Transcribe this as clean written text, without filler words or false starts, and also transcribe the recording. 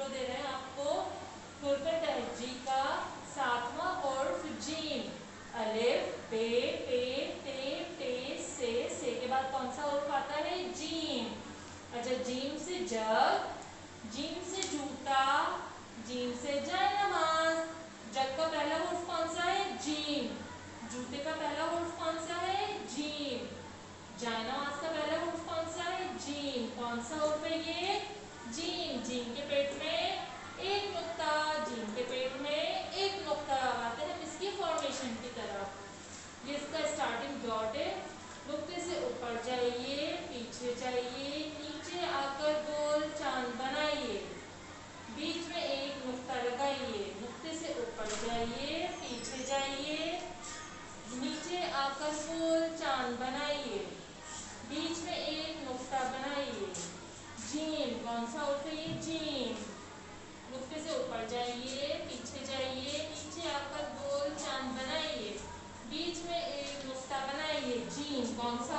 Clue दे रहे हैं आपको। फुल पे तहजी का 7वां हर्फ जीम। अलिफ बे पे टे से के बाद कौन सा हर्फ आता है? जीम। अच्छा, जीम से जग, जीम से जूता, जीम से जयनमाज। जग का पहला हर्फ कौन सा है? जीम। जूते का पहला हर्फ कौन सा है? जीम। जयनमाज का पहला हर्फ कौन सा है? जीम। कौन सा हर्फ है ये? जीम। जीम के पेट में एक नुक्ता, जीम के पेट में एक नुक्ता। आते हैं इसकी फॉर्मेशन की तरफ। ये इसका स्टार्टिंग डॉट है। नुक्ते से ऊपर जाइए, पीछे जाइए, नीचे आकर गोल चांद बनाइए, बीच में एक नुक्ता लगाइए। नुक्ते से ऊपर जाइए, पीछे जाइए, नीचे आकर गोल चांद बनाइए, बीच में एक नुक्ता बनाइए। जीम। कौन सा हर्फ है ये? जीम। नुक्ते से ऊपर जाइए, पीछे जाइए, नीचे आकर गोल चांद बनाइए, बीच में एक नुक्ता बनाइए। जीम। कौन सा